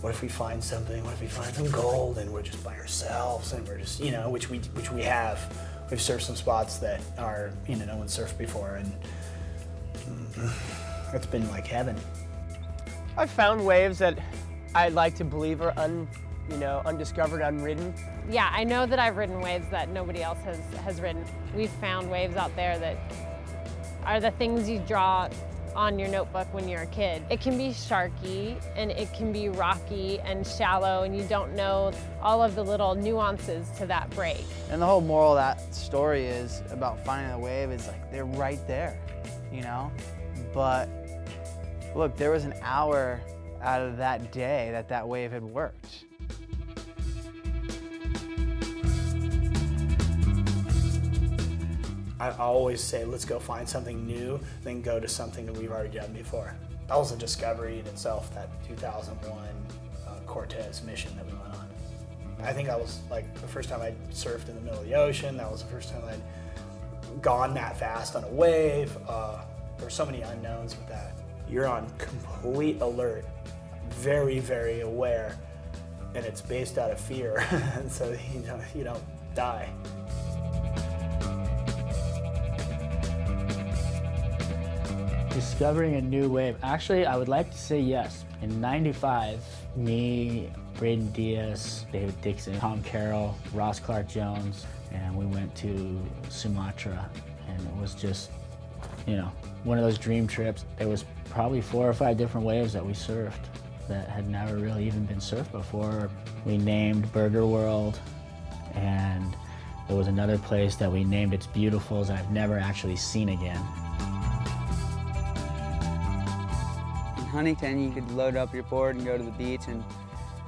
What if we find something? What if we find some gold and we're just by ourselves and we're just, you know, which we have. We've surfed some spots that are, you know, no one's surfed before, and it's been like heaven. I've found waves that I'd like to believe are undiscovered, unridden. Yeah, I know that I've ridden waves that nobody else has ridden. We've found waves out there that are the things you draw on your notebook when you're a kid. It can be sharky and it can be rocky and shallow, and you don't know all of the little nuances to that break. And the whole moral of that story is about finding a wave is like they're right there, you know? But look, there was an hour out of that day that wave had worked. I always say, let's go find something new, then go to something that we've already done before. That was a discovery in itself, that 2001 Cortez mission that we went on. I think that was like the first time I'd surfed in the middle of the ocean. That was the first time I'd gone that fast on a wave. There were so many unknowns with that. You're on complete alert, very, very aware, and it's based out of fear, and so you don't die. Discovering a new wave. Actually, I would like to say yes. In '95, me, Braden Diaz, David Dixon, Tom Carroll, Ross Clark Jones, and we went to Sumatra, and it was just, you know, one of those dream trips. There was probably 4 or 5 different waves that we surfed that had never really even been surfed before. We named Burger World, and there was another place that we named It's Beautifuls that I've never actually seen again. Huntington, you could load up your board and go to the beach and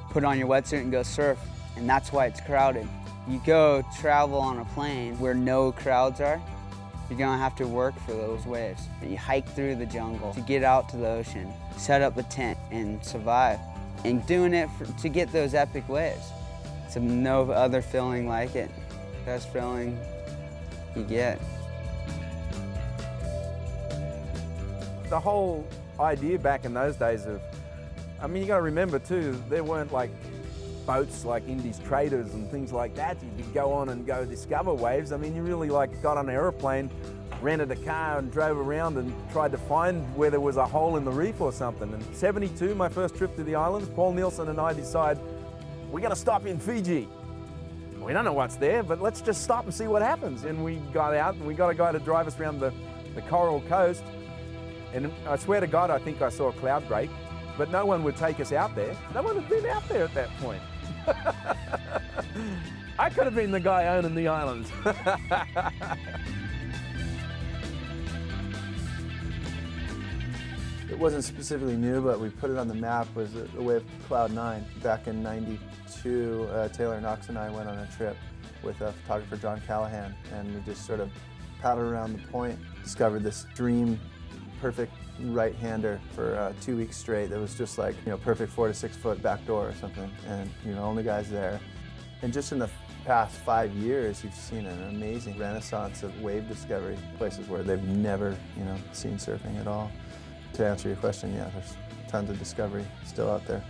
put on your wetsuit and go surf, and that's why it's crowded. You go travel on a plane where no crowds are, you're gonna have to work for those waves. You hike through the jungle to get out to the ocean, set up a tent and survive. And doing it to get those epic waves. It's no other feeling like it. Best feeling you get. The whole idea back in those days of, I mean, you got to remember too, there weren't like boats like Indies Traders and things like that. You could go on and go discover waves. I mean, you really like got on an airplane, rented a car and drove around and tried to find where there was a hole in the reef or something. And '72, my first trip to the islands, Paul Nielsen and I decide we're going to stop in Fiji. We don't know what's there, but let's just stop and see what happens. And we got out and we got a guy to drive us around the Coral Coast. And I swear to God, I think I saw a cloud break, but no one would take us out there. No one had been out there at that point. I could have been the guy owning the islands. It wasn't specifically new, but we put it on the map, was a wave Cloud 9. Back in '92, Taylor Knox and I went on a trip with photographer John Callahan, and we just sort of paddled around the point, discovered this dream perfect right-hander for 2 weeks straight. That was just like, you know, perfect 4 to 6 foot back door or something, and you know, only guys there. And just in the past 5 years, you've seen an amazing renaissance of wave discovery, places where they've never, you know, seen surfing at all. To answer your question, yeah, there's tons of discovery still out there.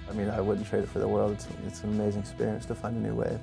I mean, I wouldn't trade it for the world. It's an amazing experience to find a new wave.